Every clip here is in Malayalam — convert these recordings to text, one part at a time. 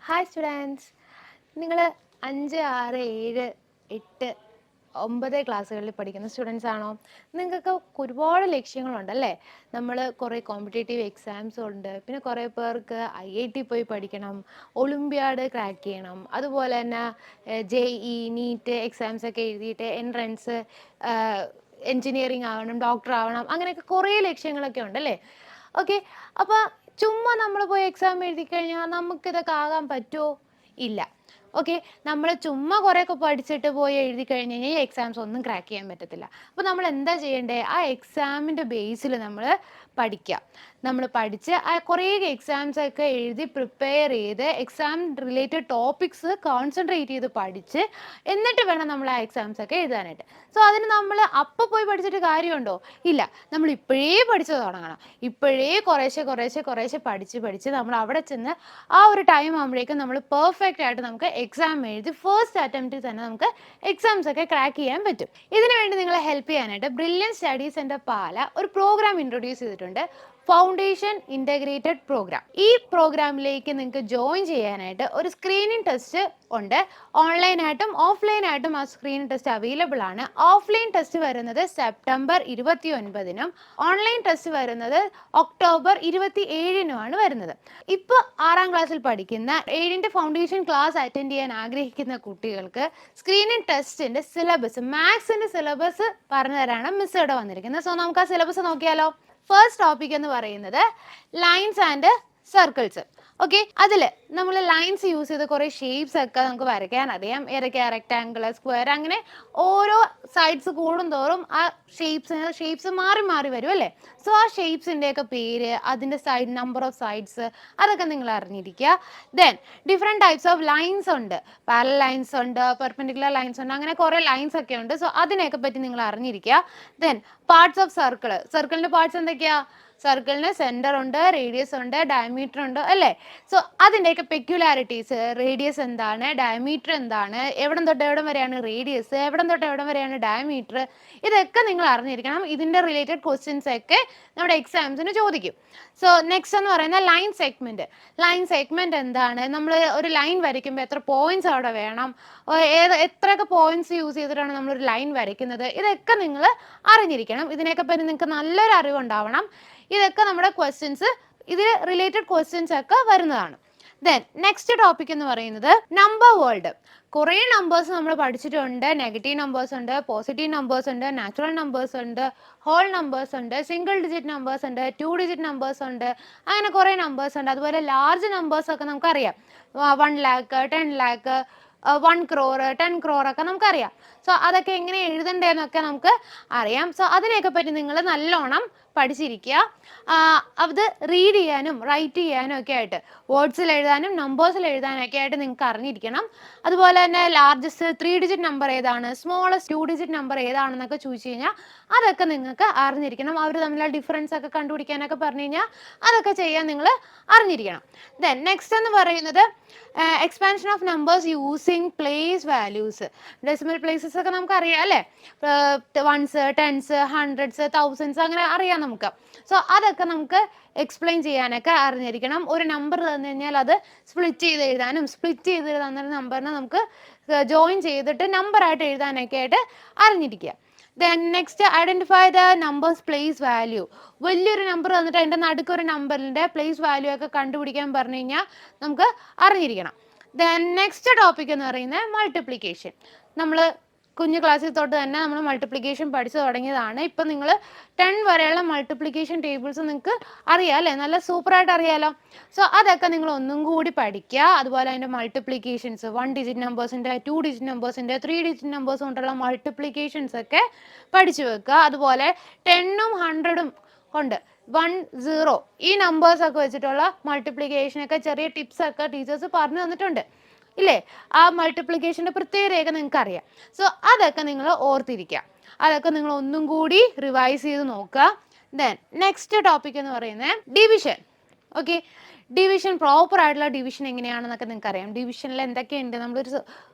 ഹായ് സ്റ്റുഡൻസ്, നിങ്ങൾ 5, 6, 7, 8, 9 ക്ലാസ്സുകളിൽ പഠിക്കുന്ന സ്റ്റുഡൻസ് ആണോ? നിങ്ങൾക്ക് ഒരുപാട് ലക്ഷ്യങ്ങളുണ്ടല്ലേ? നമ്മൾ കുറേ കോമ്പറ്റേറ്റീവ് എക്സാംസ് ഉണ്ട്, പിന്നെ കുറേ പേർക്ക് IIT പോയി പഠിക്കണം, ഒളിമ്പ്യാഡ് ക്രാക്ക് ചെയ്യണം, അതുപോലെ തന്നെ JEE നീറ്റ് എക്സാംസ് ഒക്കെ എഴുതിയിട്ട് എൻട്രൻസ് എൻജിനീയറിംഗ് ആവണം, ഡോക്ടർ ആവണം, അങ്ങനെയൊക്കെ കുറേ ലക്ഷ്യങ്ങളൊക്കെ ഉണ്ടല്ലേ? ഓക്കെ, അപ്പോൾ ചുമ്മാ നമ്മൾ പോയി എക്സാം എഴുതി കഴിഞ്ഞാൽ നമുക്കിതൊക്കെ ആകാൻ പറ്റുമോ? ഇല്ല. ഓക്കെ, നമ്മൾ ചുമ്മാ കുറേയൊക്കെ പഠിച്ചിട്ട് പോയി എഴുതി കഴിഞ്ഞ് കഴിഞ്ഞാൽ ഈ എക്സാംസ് ഒന്നും ക്രാക്ക് ചെയ്യാൻ പറ്റത്തില്ല. അപ്പോൾ നമ്മൾ എന്താ ചെയ്യേണ്ടത്? ആ എക്സാമിൻ്റെ ബേസിൽ നമ്മൾ പഠിക്കുക. നമ്മൾ പഠിച്ച് ആ കുറേ എക്സാംസ് ഒക്കെ എഴുതി പ്രിപ്പയർ ചെയ്ത് എക്സാം റിലേറ്റഡ് ടോപ്പിക്സ് കോൺസെൻട്രേറ്റ് ചെയ്ത് പഠിച്ച് എന്നിട്ട് വേണം നമ്മൾ ആ എക്സാംസ് ഒക്കെ എഴുതാനായിട്ട്. സോ അതിന് നമ്മൾ അപ്പോൾ പോയി പഠിച്ചിട്ട് കാര്യമുണ്ടോ? ഇല്ല. നമ്മൾ ഇപ്പോഴേ പഠിച്ചു തുടങ്ങണം. ഇപ്പോഴേ കുറേശ്ശെ പഠിച്ച് നമ്മൾ അവിടെ ചെന്ന് ആ ഒരു ടൈം ആകുമ്പോഴേക്കും നമ്മൾ പെർഫെക്റ്റ് ആയിട്ട് നമുക്ക് എക്സാം എഴുതി ഫസ്റ്റ് അറ്റംപ്റ്റിൽ തന്നെ നമുക്ക് എക്സാംസ് ഒക്കെ ക്രാക്ക് ചെയ്യാൻ പറ്റും. ഇതിനു വേണ്ടി നിങ്ങളെ ഹെൽപ്പ് ചെയ്യാനായിട്ട് ബ്രില്യൻറ്റ് സ്റ്റഡി സെൻറ്റർ പാല ഒരു പ്രോഗ്രാം ഇൻട്രൊഡ്യൂസ് ചെയ്തിട്ടുണ്ട്, ഫൗണ്ടേഷൻ ഇൻ്റഗ്രേറ്റഡ് പ്രോഗ്രാം. ഈ പ്രോഗ്രാമിലേക്ക് നിങ്ങൾക്ക് ജോയിൻ ചെയ്യാനായിട്ട് ഒരു സ്ക്രീനിങ് ടെസ്റ്റ് ഉണ്ട്. ഓൺലൈനായിട്ടും ഓഫ്ലൈനായിട്ടും ആ സ്ക്രീനിങ് ടെസ്റ്റ് അവൈലബിൾ ആണ്. ഓഫ്ലൈൻ ടെസ്റ്റ് വരുന്നത് സെപ്റ്റംബർ 29-നും ഓൺലൈൻ ടെസ്റ്റ് വരുന്നത് ഒക്ടോബർ 27-നുമാണ് വരുന്നത്. ഇപ്പോൾ 6ാം ക്ലാസ്സിൽ പഠിക്കുന്ന 7ന്റെ ഫൗണ്ടേഷൻ ക്ലാസ് അറ്റൻഡ് ചെയ്യാൻ ആഗ്രഹിക്കുന്ന കുട്ടികൾക്ക് സ്ക്രീനിങ് ടെസ്റ്റിൻ്റെ സിലബസ്, മാത്സിൻ്റെ സിലബസ് പറഞ്ഞു തരാനാണ് മിസ് ഇവിടെ വന്നിരിക്കുന്നത്. സോ നമുക്ക് ആ സിലബസ് നോക്കിയാലോ. ഫസ്റ്റ് ടോപ്പിക് എന്ന് പറയുന്നത് ലൈൻസ് ആൻഡ് സർക്കിൾസ്. ഓക്കെ, അതിൽ നമ്മൾ ലൈൻസ് യൂസ് ചെയ്ത് കുറേ ഷേപ്സ് ഒക്കെ നമുക്ക് വരയ്ക്കാൻ അറിയാം. ഏതൊക്കെയാണ്? റെക്റ്റാങ്കിൾ, സ്ക്വയർ, അങ്ങനെ ഓരോ സൈഡ്സ് കൂടുന്തോറും ആ ഷേപ്സ് മാറി വരും അല്ലേ? സോ ആ ഷേപ്സിൻ്റെയൊക്കെ പേര്, അതിൻ്റെ സൈഡ്, നമ്പർ ഓഫ് സൈഡ്സ്, അതൊക്കെ നിങ്ങൾ അറിഞ്ഞിരിക്കുക. Then different types of lines ഉണ്ട്. പാരലൽ ലൈൻസ് ഉണ്ട്, പെർപെൻഡിക്കുലർ ലൈൻസ് ഉണ്ട്, അങ്ങനെ കുറേ ലൈൻസ് ഒക്കെ ഉണ്ട്. സോ അതിനെയൊക്കെ പറ്റി നിങ്ങൾ അറിഞ്ഞിരിക്കുക. ദെൻ പാർട്സ് ഓഫ് സർക്കിളിൻ്റെ പാർട്സ് എന്തൊക്കെയാണ്? സർക്കിളിന് സെൻറ്റർ ഉണ്ട്, റേഡിയസ് ഉണ്ട്, ഡയമീറ്റർ ഉണ്ട് അല്ലേ? സോ അതിൻ്റെയൊക്കെ പെക്യുലാരിറ്റീസ്, റേഡിയസ് എന്താണ്, ഡയമീറ്റർ എന്താണ്, എവിടം തൊട്ട് എവിടം വരെയാണ് റേഡിയസ്, എവിടം തൊട്ട് എവിടം വരെയാണ് ഡയമീറ്റർ, ഇതൊക്കെ നിങ്ങൾ അറിഞ്ഞിരിക്കണം. ഇതിൻ്റെ റിലേറ്റഡ് ക്വസ്റ്റ്യൻസ് ഒക്കെ നമ്മുടെ എക്സാംസിന് ചോദിക്കും. സോ നെക്സ്റ്റ് എന്ന് പറയുന്നത് ലൈൻ സെഗ്മെൻറ്റ്. ലൈൻ സെഗ്മെൻറ്റ് എന്താണ്? നമ്മൾ ഒരു ലൈൻ വരയ്ക്കുമ്പോൾ എത്ര പോയിന്റ്സ് അവിടെ വേണം, എത്രയൊക്കെ പോയിന്റ്സ് യൂസ് ചെയ്തിട്ടാണ് നമ്മളൊരു ലൈൻ വരയ്ക്കുന്നത്, ഇതൊക്കെ നിങ്ങൾ അറിഞ്ഞിരിക്കണം. ഇതിനെയൊക്കെ പറ്റി നിങ്ങൾക്ക് നല്ലൊരു അറിവുണ്ടാവണം. ഇതൊക്കെ നമ്മുടെ ക്വസ്റ്റ്യൻസ്, ഇതിൽ റിലേറ്റഡ് ക്വസ്റ്റ്യൻസ് ഒക്കെ വരുന്നതാണ്. ദെൻ നെക്സ്റ്റ് ടോപ്പിക് എന്ന് പറയുന്നത് നമ്പർ വേൾഡ്. കുറേ നമ്പേഴ്സ് നമ്മൾ പഠിച്ചിട്ടുണ്ട്. നെഗറ്റീവ് നമ്പേഴ്സ് ഉണ്ട്, പോസിറ്റീവ് നമ്പേഴ്സ് ഉണ്ട്, നാച്ചുറൽ നമ്പേഴ്സ് ഉണ്ട്, ഹോൾ നമ്പേഴ്സ് ഉണ്ട്, സിംഗിൾ ഡിജിറ്റ് നമ്പേഴ്സ് ഉണ്ട്, 2 ഡിജിറ്റ് നമ്പേഴ്സ് ഉണ്ട്, അങ്ങനെ കുറേ നമ്പേഴ്സ് ഉണ്ട്. അതുപോലെ ലാർജ് നമ്പേഴ്സ് ഒക്കെ നമുക്കറിയാം. 1 lakh, 10 lakh, 1 crore, 10 crore ഒക്കെ നമുക്കറിയാം. സോ അതൊക്കെ എങ്ങനെ എഴുതണ്ടേന്നൊക്കെ നമുക്ക് അറിയാം. സോ അതിനെയൊക്കെ പറ്റി നിങ്ങൾ നല്ലോണം പഠിച്ചിരിക്കുക. അത് റീഡ് ചെയ്യാനും റൈറ്റ് ചെയ്യാനും ഒക്കെ ആയിട്ട്, വേർഡ്സിൽ എഴുതാനും നമ്പേഴ്സിൽ എഴുതാനൊക്കെ ആയിട്ട് നിങ്ങൾക്ക് അറിഞ്ഞിരിക്കണം. അതുപോലെ തന്നെ ലാർജസ്റ്റ് 3 ഡിജിറ്റ് നമ്പർ ഏതാണ്, സ്മോളസ്റ്റ് 2 ഡിജിറ്റ് നമ്പർ ഏതാണെന്നൊക്കെ ചോദിച്ചു കഴിഞ്ഞാൽ അതൊക്കെ നിങ്ങൾക്ക് അറിഞ്ഞിരിക്കണം. അവർ തമ്മിലുള്ള ഡിഫറൻസ് ഒക്കെ കണ്ടുപിടിക്കാനൊക്കെ പറഞ്ഞു കഴിഞ്ഞാൽ അതൊക്കെ ചെയ്യാൻ നിങ്ങൾ അറിഞ്ഞിരിക്കണം. ദെൻ നെക്സ്റ്റ് എന്ന് പറയുന്നത് expansion of numbers using place values. Decimal places ഒക്കെ നമുക്ക് അറിയാം അല്ലേ? 1s, 10s, 100s, 1000s, അങ്ങനെ അറിയാം നമുക്ക്. സോ അതൊക്കെ നമുക്ക് എക്സ്പ്ലെയിൻ ചെയ്യാനൊക്കെ അറിഞ്ഞിരിക്കണം. ഒരു നമ്പർ തന്നു കഴിഞ്ഞാൽ അത് സ്പ്ലിറ്റ് ചെയ്ത് എഴുതാനും, സ്പ്ലിറ്റ് ചെയ്ത് തന്ന നമ്പറിനെ നമുക്ക് ജോയിൻ ചെയ്തിട്ട് നമ്പറായിട്ട് എഴുതാനൊക്കെ ആയിട്ട് അറിഞ്ഞിരിക്കുക. Then next identify the numbers place value. വലിയൊരു നമ്പർ തന്നിട്ട് അതിൻ്റെ നടുക്കൊരു നമ്പറിൻ്റെ പ്ലേസ് വാല്യൂ ഒക്കെ കണ്ടുപിടിക്കാൻ പറഞ്ഞു കഴിഞ്ഞാൽ നമുക്ക് അറിഞ്ഞിരിക്കണം. ദെൻ നെക്സ്റ്റ് ടോപ്പിക് എന്ന് പറയുന്നത് മൾട്ടിപ്ലിക്കേഷൻ. നമ്മൾ കുഞ്ഞു ക്ലാസ്സിൽ തൊട്ട് തന്നെ നമ്മൾ മൾട്ടിപ്ലിക്കേഷൻ പഠിച്ചു തുടങ്ങിയതാണ്. ഇപ്പം നിങ്ങൾ 10 വരെയുള്ള മൾട്ടിപ്ലിക്കേഷൻ ടേബിൾസ് നിങ്ങൾക്ക് അറിയാം അല്ലേ? നല്ല സൂപ്പറായിട്ട് അറിയാമല്ലോ. സോ അതൊക്കെ നിങ്ങൾ ഒന്നും കൂടി പഠിക്കുക. അതുപോലെ അതിൻ്റെ മൾട്ടിപ്ലിക്കേഷൻസ്, 1 ഡിജിറ്റ് നമ്പേഴ്സിൻ്റെ, 2 ഡിജിറ്റ് നമ്പേഴ്സിൻ്റെ, 3 ഡിജിറ്റ് നമ്പേഴ്സ് കൊണ്ടുള്ള മൾട്ടിപ്ലിക്കേഷൻസ് ഒക്കെ പഠിച്ചു വെക്കുക. അതുപോലെ 10ഉം 100ഉം കൊണ്ട് 1, 0 ഈ നമ്പേഴ്സൊക്കെ വെച്ചിട്ടുള്ള മൾട്ടിപ്ലിക്കേഷനൊക്കെ ചെറിയ ടിപ്സൊക്കെ ടീച്ചേഴ്സ് പറഞ്ഞു തന്നിട്ടുണ്ട് ഇല്ലേ? ആ മൾട്ടിപ്ലിക്കേഷൻ്റെ പ്രത്യേക രേഖ നിങ്ങൾക്ക് അറിയാം. സോ അതൊക്കെ നിങ്ങൾ ഓർത്തിരിക്കുക. അതൊക്കെ നിങ്ങൾ ഒന്നും കൂടി റിവൈസ് ചെയ്ത് നോക്കുക. ദെൻ നെക്സ്റ്റ് ടോപ്പിക് എന്ന് പറയുന്നത് ഡിവിഷൻ. ഓക്കെ, ഡിവിഷൻ, പ്രോപ്പർ ആയിട്ടുള്ള ഡിവിഷൻ എങ്ങനെയാണെന്നൊക്കെ നിങ്ങൾക്ക് അറിയാം. ഡിവിഷനിൽ എന്തൊക്കെയുണ്ട്, നമ്മളൊരു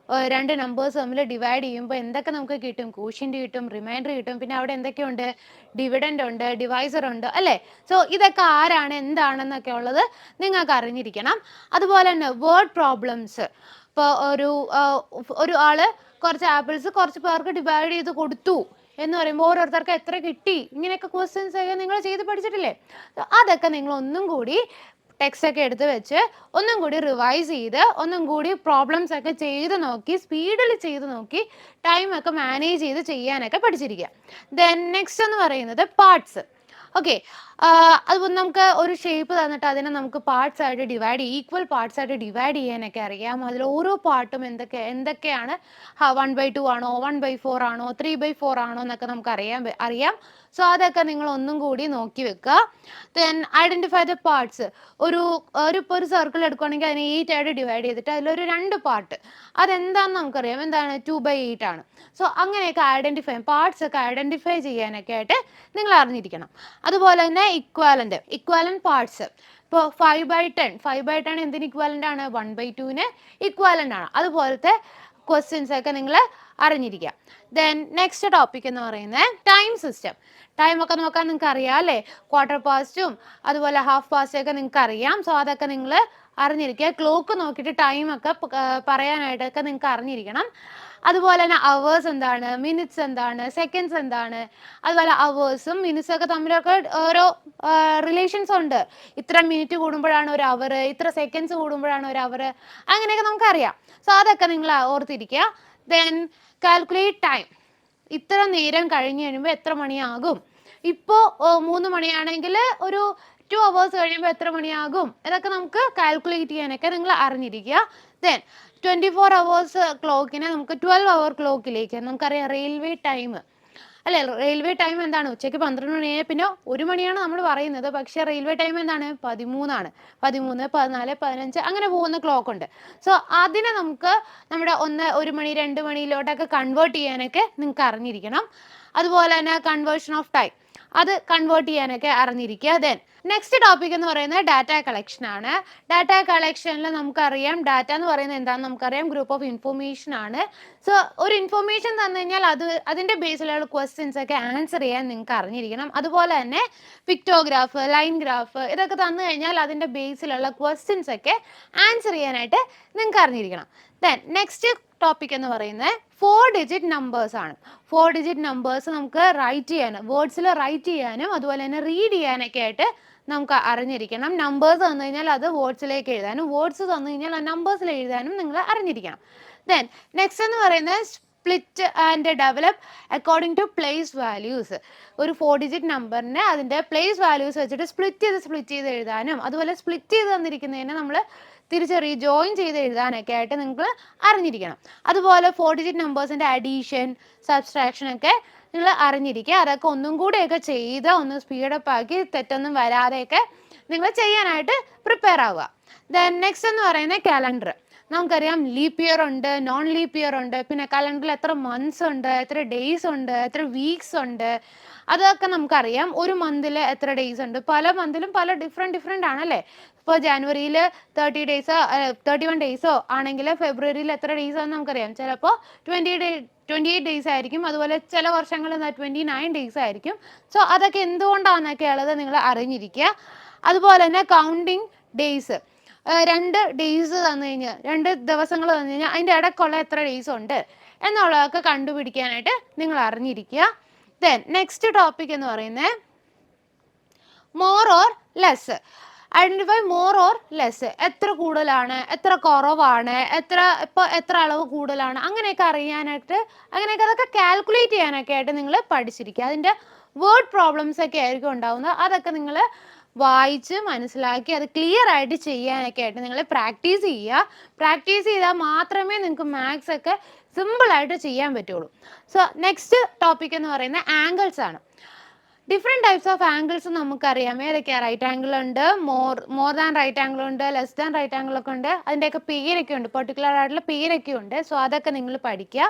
രണ്ട് നമ്പേഴ്സ് തമ്മിൽ ഡിവൈഡ് ചെയ്യുമ്പോൾ എന്തൊക്കെ നമുക്ക് കിട്ടും, ക്വോഷ്യന്റ് കിട്ടും, റിമൈൻഡർ കിട്ടും, പിന്നെ അവിടെ എന്തൊക്കെയുണ്ട്, ഡിവിഡൻഡ് ഉണ്ട്, ഡിവൈസർ ഉണ്ട് അല്ലേ. സോ ഇതൊക്കെ ആരാണ് എന്താണെന്നൊക്കെ ഉള്ളത് നിങ്ങൾക്ക് അറിഞ്ഞിരിക്കണം. അതുപോലെ തന്നെ വേർഡ് പ്രോബ്ലംസ്. ഇപ്പോൾ ഒരു ആള് കുറച്ച് ആപ്പിൾസ് കുറച്ച് പേർക്ക് ഡിവൈഡ് ചെയ്ത് കൊടുത്തു എന്ന് പറയുമ്പോൾ ഓരോരുത്തർക്ക് എത്ര കിട്ടി, ഇങ്ങനെയൊക്കെ ക്വസ്റ്റ്യൻസ് ഒക്കെ നിങ്ങൾ ചെയ്ത് പഠിച്ചിട്ടില്ലേ. അതൊക്കെ നിങ്ങൾ ഒന്നും കൂടി ടെക്സ്റ്റ് ഒക്കെ എടുത്ത് വെച്ച് ഒന്നും കൂടി റിവൈസ് ചെയ്ത് ഒന്നും കൂടി പ്രോബ്ലംസ് ഒക്കെ ചെയ്ത് നോക്കി, സ്പീഡിൽ ചെയ്ത് നോക്കി, ടൈമൊക്കെ മാനേജ് ചെയ്ത് ചെയ്യാനൊക്കെ പഠിച്ചിരിക്കുക. ദെൻ നെക്സ്റ്റ് എന്ന് പറയുന്നത് പാർട്സ്. ഓക്കെ, അതുപോലെ നമുക്ക് ഒരു ഷേപ്പ് തന്നിട്ട് അതിനെ നമുക്ക് പാർട്സ് ആയിട്ട് ഈക്വൽ പാർട്സ് ആയിട്ട് ഡിവൈഡ് ചെയ്യാനൊക്കെ അറിയാം. അതിൽ ഓരോ പാർട്ടും എന്തൊക്കെയാണ്, 1/2 ആണോ, 1/4 ആണോ, 3/4 ആണോ എന്നൊക്കെ നമുക്ക് അറിയാം. സോ അതൊക്കെ നിങ്ങൾ ഒന്നും കൂടി നോക്കി വെക്കുക. Then identify the parts. ഇപ്പോൾ ഒരു സർക്കിൾ എടുക്കുകയാണെങ്കിൽ അതിനെ 8 ആയിട്ട് ഡിവൈഡ് ചെയ്തിട്ട് അതിലൊരു 2 പാർട്ട്, അതെന്താണെന്ന് നമുക്കറിയാം, എന്താണ്, 2/8 ആണ്. സോ അങ്ങനെയൊക്കെ പാർട്സ് ഒക്കെ ഐഡന്റിഫൈ ചെയ്യാനൊക്കെ ആയിട്ട് നിങ്ങൾ അറിഞ്ഞിരിക്കണം. അതുപോലെ തന്നെ ഇക്വാലന്റ് പാർട്സ്. ഇപ്പോൾ 5/10 എന്തിന് ഇക്വാലന്റ് ആണ്, 1/2ന് ഇക്വാലന്റ് ആണ്. അതുപോലത്തെ ക്വസ്റ്റ്യൻസ് ഒക്കെ നിങ്ങൾ അറിഞ്ഞിരിക്കുക. ദെൻ നെക്സ്റ്റ് ടോപ്പിക് എന്ന് പറയുന്നത് ടൈം സിസ്റ്റം. ടൈം ഒക്കെ നോക്കാൻ നിങ്ങൾക്ക് അറിയാം അല്ലേ, ക്വാർട്ടർ പാസ്റ്റും അതുപോലെ ഹാഫ് പാസ്റ്റ് ഒക്കെ നിങ്ങൾക്ക് അറിയാം. സോ അതൊക്കെ നിങ്ങൾ അറിഞ്ഞിരിക്കുക. ക്ലോക്ക് നോക്കിയിട്ട് ടൈമൊക്കെ പറയാനായിട്ടൊക്കെ നിങ്ങൾക്ക് അറിഞ്ഞിരിക്കണം. അതുപോലെ തന്നെ അവേഴ്സ് എന്താണ്, മിനിറ്റ്സ് എന്താണ്, സെക്കൻഡ്സ് എന്താണ്, അതുപോലെ അവേഴ്സും മിനിറ്റ്സും ഒക്കെ തമ്മിലൊക്കെ ഓരോ റിലേഷൻസ് ഉണ്ട്. ഇത്ര മിനിറ്റ് കൂടുമ്പോഴാണ് ഒരു അവർ, ഇത്ര സെക്കൻഡ്സ് കൂടുമ്പോഴാണ് ഒരു അവർ, അങ്ങനെയൊക്കെ നമുക്കറിയാം. സോ അതൊക്കെ നിങ്ങൾ ഓർത്തിരിക്കുക. Then calculate time. ഇത്ര നേരം കഴിഞ്ഞ് കഴിയുമ്പോൾ എത്ര മണിയാകും, ഇപ്പോൾ 3 മണിയാണെങ്കിൽ ഒരു 2 hours കഴിയുമ്പോൾ എത്ര മണിയാകും, ഇതൊക്കെ നമുക്ക് കാൽക്കുലേറ്റ് ചെയ്യാനൊക്കെ നിങ്ങൾ അറിഞ്ഞിരിക്കുക. ദെൻ 24 hours ക്ലോക്കിനെ നമുക്ക് 12 hour ക്ലോക്കിലേക്ക്, നമുക്കറിയാം റെയിൽവേ ടൈം അല്ലേ. റെയിൽവേ ടൈം എന്താണ്, ഉച്ചയ്ക്ക് 12 മണിയായ പിന്നെ 1 മണിയാണ് നമ്മൾ പറയുന്നത്, പക്ഷേ റെയിൽവേ ടൈം എന്താണ്, 13 ആണ്. 13, 14, 15 അങ്ങനെ പോകുന്ന ക്ലോക്ക് ഉണ്ട്. സോ അതിനെ നമുക്ക് നമ്മുടെ 1 മണി 2 മണിയിലോട്ടൊക്കെ കൺവേർട്ട് ചെയ്യാനൊക്കെ നിങ്ങൾക്ക് അറിഞ്ഞിരിക്കണം. അതുപോലെ തന്നെ കൺവേർഷൻ ഓഫ് ടൈം, അത് കൺവേർട്ട് ചെയ്യാനൊക്കെ അറിഞ്ഞിരിക്കുക. ദെൻ നെക്സ്റ്റ് ടോപ്പിക് എന്ന് പറയുന്നത് ഡാറ്റ കളക്ഷൻ ആണ്. ഡാറ്റ കളക്ഷനിൽ നമുക്കറിയാം, ഡാറ്റ എന്ന് പറയുന്നത് എന്താണെന്ന് നമുക്കറിയാം, ഗ്രൂപ്പ് ഓഫ് ഇൻഫർമേഷൻ ആണ്. സോ ഒരു ഇൻഫർമേഷൻ തന്നു കഴിഞ്ഞാൽ അതിൻ്റെ ബേസിലുള്ള ക്വസ്റ്റ്യൻസ് ഒക്കെ ആൻസർ ചെയ്യാൻ നിങ്ങൾക്ക് അറിഞ്ഞിരിക്കണം. അതുപോലെ തന്നെ പിക്ടോഗ്രാഫ്, ലൈൻ ഗ്രാഫ്, ഇതൊക്കെ തന്നു കഴിഞ്ഞാൽ അതിൻ്റെ ബേസിലുള്ള ക്വസ്റ്റ്യൻസ് ഒക്കെ ആൻസർ ചെയ്യാനായിട്ട് നിങ്ങൾക്ക് അറിഞ്ഞിരിക്കണം. ദെൻ നെക്സ്റ്റ് ടോപ്പിക് എന്ന് പറയുന്നത് 4 ഡിജിറ്റ് നമ്പേഴ്സ് ആണ്. 4 ഡിജിറ്റ് നമ്പേഴ്സ് നമുക്ക് റൈറ്റ് ചെയ്യാനും, വേർഡ്സിൽ റൈറ്റ് ചെയ്യാനും അതുപോലെ തന്നെ റീഡ് ചെയ്യാനൊക്കെ ആയിട്ട് നമുക്ക് അറിഞ്ഞിരിക്കണം. നമ്പേഴ്സ് തന്നു കഴിഞ്ഞാൽ അത് വേർഡ്സിലേക്ക് എഴുതാനും, വേർഡ്സ് തന്നു കഴിഞ്ഞാൽ ആ നമ്പേഴ്സിൽ എഴുതാനും നിങ്ങൾ അറിഞ്ഞിരിക്കണം. ദെൻ നെക്സ്റ്റ് എന്ന് പറയുന്നത് split and develop according to place values. ഒരു 4 ഡിജിറ്റ് നമ്പറിനെ അതിൻ്റെ പ്ലേസ് വാല്യൂസ് വെച്ചിട്ട് സ്പ്ലിറ്റ് ചെയ്ത് എഴുതാനും, അതുപോലെ സ്പ്ലിറ്റ് ചെയ്ത് തന്നിരിക്കുന്നതിനെ നമ്മൾ തിരിച്ച് റീജോയിൻ ചെയ്ത് എഴുതാനൊക്കെ ആയിട്ട് നിങ്ങൾക്ക് അറിഞ്ഞിരിക്കണം. അതുപോലെ 4 ഡിജിറ്റ് നമ്പേഴ്സിൻ്റെ അഡീഷൻ, സബ്സ്ട്രാക്ഷൻ ഒക്കെ നിങ്ങൾ അറിഞ്ഞിരിക്കുക. അതൊക്കെ ഒന്നും കൂടെയൊക്കെ ചെയ്ത് ഒന്ന് സ്പീഡപ്പ് ആക്കി തെറ്റൊന്നും വരാതെയൊക്കെ നിങ്ങൾ ചെയ്യാനായിട്ട് പ്രിപ്പയർ ആവുക. ദെൻ നെക്സ്റ്റ് എന്ന് പറയുന്നത് കാലണ്ടർ. നമുക്കറിയാം ലീപ്പ് ഇയർ ഉണ്ട്, നോൺ ലീപ്പ് ഇയർ ഉണ്ട്, പിന്നെ കലണ്ടറിൽ എത്ര മന്ത്സ് ഉണ്ട്, എത്ര ഡേയ്സ് ഉണ്ട്, എത്ര വീക്സ് ഉണ്ട്, അതൊക്കെ നമുക്കറിയാം. ഒരു മന്തിൽ എത്ര ഡേയ്സ് ഉണ്ട്, പല മന്തിലും പല ഡിഫറെൻ്റ് ആണല്ലേ. ഇപ്പോൾ ജാനുവരിയിൽ 31 ഡേയ്സോ ആണെങ്കിൽ ഫെബ്രുവരിയിൽ എത്ര ഡേയ്സ് ആണെന്ന് നമുക്കറിയാം. ചിലപ്പോൾ 28 ഡേയ്സ് ആയിരിക്കും, അതുപോലെ ചില വർഷങ്ങളിൽ 29 ഡേയ്സ് ആയിരിക്കും. സോ അതൊക്കെ എന്തുകൊണ്ടാണെന്നൊക്കെ ഉള്ളത് നിങ്ങൾ അറിഞ്ഞിരിക്കുക. അതുപോലെ തന്നെ കൗണ്ടിങ് ഡേയ്സ്, 2 ഡേയ്സ് തന്നു കഴിഞ്ഞാൽ, 2 ദിവസങ്ങൾ തന്നു കഴിഞ്ഞാൽ അതിൻ്റെ ഇടയ്ക്കുള്ള എത്ര ഡേയ്സ് ഉണ്ട് എന്നുള്ളതൊക്കെ കണ്ടുപിടിക്കാനായിട്ട് നിങ്ങൾ അറിഞ്ഞിരിക്കുക. ദെൻ നെക്സ്റ്റ് ടോപ്പിക് എന്ന് പറയുന്നത് more or less. Identify more or less. എത്ര കൂടുതലാണ്, എത്ര കുറവാണ്, എത്ര അളവ് കൂടുതലാണ്, അങ്ങനെയൊക്കെ അറിയാനായിട്ട്, അങ്ങനെയൊക്കെ അതൊക്കെ കാൽക്കുലേറ്റ് ചെയ്യാനൊക്കെ ആയിട്ട് നിങ്ങൾ പഠിച്ചിരിക്കുക. അതിൻ്റെ വേർഡ് പ്രോബ്ലംസ് ഒക്കെ ആയിരിക്കും ഉണ്ടാവുന്നത്. അതൊക്കെ നിങ്ങൾ വായിച്ച് മനസ്സിലാക്കി അത് ക്ലിയർ ആയിട്ട് ചെയ്യാനൊക്കെ ആയിട്ട് നിങ്ങൾ പ്രാക്ടീസ് ചെയ്യുക. പ്രാക്ടീസ് ചെയ്താൽ മാത്രമേ നിങ്ങൾക്ക് മാത്സ് ഒക്കെ സിമ്പിളായിട്ട് ചെയ്യാൻ പറ്റുള്ളൂ. സോ നെക്സ്റ്റ് ടോപ്പിക് എന്ന് പറയുന്നത് ആംഗിൾസ് ആണ്. ഡിഫറെൻറ്റ് ടൈപ്സ് ഓഫ് ആംഗിൾസ് നമുക്കറിയാം. ഏതൊക്കെയാണ്? റൈറ്റ് ആംഗിൾ ഉണ്ട്, മോർ ദാൻ റൈറ്റ് ആംഗിൾ ഉണ്ട്, ലെസ് ദാൻ റൈറ്റ് ആംഗിൾ ഒക്കെ ഉണ്ട്. അതിൻ്റെയൊക്കെ പേരൊക്കെ ഉണ്ട്, പെർട്ടിക്കുലർ ആയിട്ടുള്ള പേരൊക്കെ ഉണ്ട്. സോ അതൊക്കെ നിങ്ങൾ പഠിക്കുക.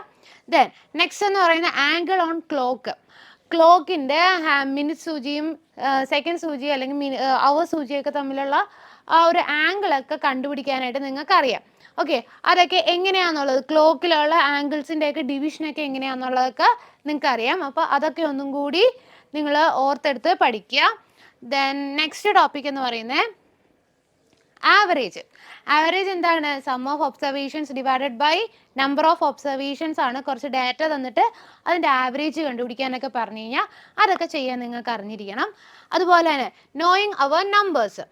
ദെൻ നെക്സ്റ്റ് എന്ന് പറയുന്നത് ആംഗിൾ ഓൺ ക്ലോക്ക്. ക്ലോക്കിൻ്റെ മിനിറ്റ് സൂചിയും സെക്കൻഡ് സൂചി അല്ലെങ്കിൽ അവർ സൂചിയൊക്കെ തമ്മിലുള്ള ആ ഒരു ആംഗിളൊക്കെ കണ്ടുപിടിക്കാനായിട്ട് നിങ്ങൾക്ക് അറിയാം. ഓക്കെ, അതൊക്കെ എങ്ങനെയാണെന്നുള്ളത്, ക്ലോക്കിലുള്ള ആംഗിൾസിൻ്റെയൊക്കെ ഡിവിഷനൊക്കെ എങ്ങനെയാണെന്നുള്ളതൊക്കെ നിങ്ങൾക്ക് അറിയാം. അപ്പോൾ അതൊക്കെ ഒന്നും കൂടി നിങ്ങൾ ഓർത്തെടുത്ത് പഠിക്കുക. ദെൻ നെക്സ്റ്റ് ടോപ്പിക് എന്ന് പറയുന്നത് ആവറേജ്. ആവറേജ് എന്താണ്? Sum of observations divided by number of observations ആണ്. കുറച്ച് ഡാറ്റ തന്നിട്ട് അതിൻ്റെ ആവറേജ് കണ്ടുപിടിക്കാനൊക്കെ പറഞ്ഞു കഴിഞ്ഞാൽ അതൊക്കെ ചെയ്യാൻ നിങ്ങൾക്ക് അറിഞ്ഞിരിക്കണം. അതുപോലെ തന്നെ നോയിങ് അവർ നമ്പേഴ്സ്.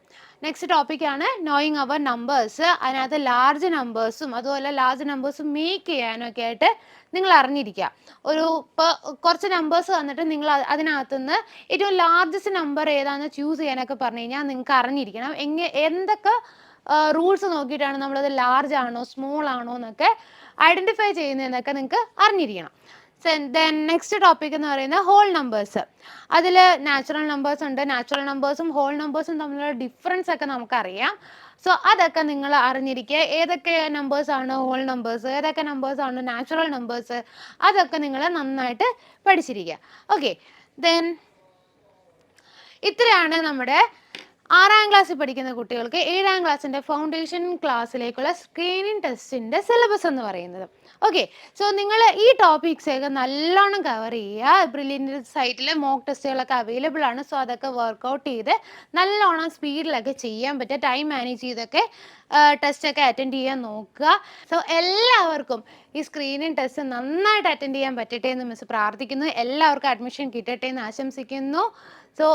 നെക്സ്റ്റ് ടോപ്പിക്കാണ് നോയിങ് അവർ നമ്പേഴ്സ്. അതിനകത്ത് ലാർജ് നമ്പേഴ്സും അതുപോലെ ലാർജ് നമ്പേഴ്സും മേക്ക് ചെയ്യാനൊക്കെ ആയിട്ട് നിങ്ങൾ അറിഞ്ഞിരിക്കുക. ഇപ്പോൾ കുറച്ച് നമ്പേഴ്സ് തന്നിട്ട് നിങ്ങൾ അതിനകത്തുനിന്ന് ഏറ്റവും ലാർജസ്റ്റ് നമ്പർ ഏതാണെന്ന് ചൂസ് ചെയ്യാനൊക്കെ പറഞ്ഞു കഴിഞ്ഞാൽ നിങ്ങൾക്ക് അറിഞ്ഞിരിക്കണം. എന്തൊക്കെ റൂൾസ് നോക്കിയിട്ടാണ് നമ്മളത് ലാർജ് ആണോ സ്മോൾ ആണോ എന്നൊക്കെ ഐഡൻറ്റിഫൈ ചെയ്യുന്നതെന്നൊക്കെ നിങ്ങൾക്ക് അറിഞ്ഞിരിക്കണം. ദെൻ നെക്സ്റ്റ് ടോപ്പിക് എന്ന് പറയുന്നത് ഹോൾ നമ്പേഴ്സ്. അതിൽ നാച്ചുറൽ നമ്പേഴ്സ് ഉണ്ട്. നാച്ചുറൽ നമ്പേഴ്സും ഹോൾ നമ്പേഴ്സും തമ്മിലുള്ള ഡിഫറൻസ് ഒക്കെ നമുക്കറിയാം. സോ അതൊക്കെ നിങ്ങൾ അറിഞ്ഞിരിക്കുക. ഏതൊക്കെ നമ്പേഴ്സാണ് ഹോൾ നമ്പേഴ്സ്, ഏതൊക്കെ നമ്പേഴ്സാണ് നാച്ചുറൽ നമ്പേഴ്സ്, അതൊക്കെ നിങ്ങൾ നന്നായിട്ട് പഠിച്ചിരിക്കുക. ഓക്കെ, ദെൻ ഇത്രയാണ് നമ്മുടെ 6ാം ക്ലാസ്സിൽ പഠിക്കുന്ന കുട്ടികൾക്ക് 7ാം ക്ലാസ്സിൻ്റെ ഫൗണ്ടേഷൻ ക്ലാസ്സിലേക്കുള്ള സ്ക്രീനിങ് ടെസ്റ്റിൻ്റെ സിലബസ് എന്ന് പറയുന്നത്. ഓക്കെ, സോ നിങ്ങൾ ഈ ടോപ്പിക്സൊക്കെ നല്ലോണം കവർ ചെയ്യുക. ബ്രില്യൻ്റ് സൈറ്റിൽ മോക്ക് ടെസ്റ്റുകളൊക്കെ അവൈലബിൾ ആണ്. സോ അതൊക്കെ വർക്കൗട്ട് ചെയ്ത് നല്ലോണം സ്പീഡിലൊക്കെ ചെയ്യാൻ പറ്റുക. ടൈം മാനേജ് ചെയ്തൊക്കെ ടെസ്റ്റൊക്കെ അറ്റൻഡ് ചെയ്യാൻ നോക്കുക. സോ എല്ലാവർക്കും ഈ സ്ക്രീനിങ് ടെസ്റ്റ് നന്നായിട്ട് അറ്റൻഡ് ചെയ്യാൻ പറ്റട്ടെ എന്ന് മിസ് പ്രാർത്ഥിക്കുന്നു. എല്ലാവർക്കും അഡ്മിഷൻ കിട്ടട്ടെ എന്ന് ആശംസിക്കുന്നു. So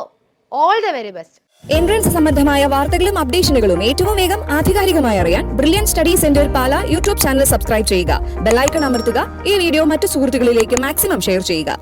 all the very best. Entrance സംബന്ധമായ വാർത്തകളും അപ്ഡേഷനുകളും ഏറ്റവും വേഗം ആധികാരികമായി അറിയാൻ ബ്രില്യൻറ്റ് സ്റ്റഡി സെന്റർ പാല യൂട്യൂബ് ചാനൽ സബ്സ്ക്രൈബ് ചെയ്യുക. ബെൽ ഐക്കൺ അമർത്തുക. ഈ വീഡിയോ മറ്റു സുഹൃത്തുക്കളിലേക്ക് മാക്സിമം ഷെയർ ചെയ്യുക.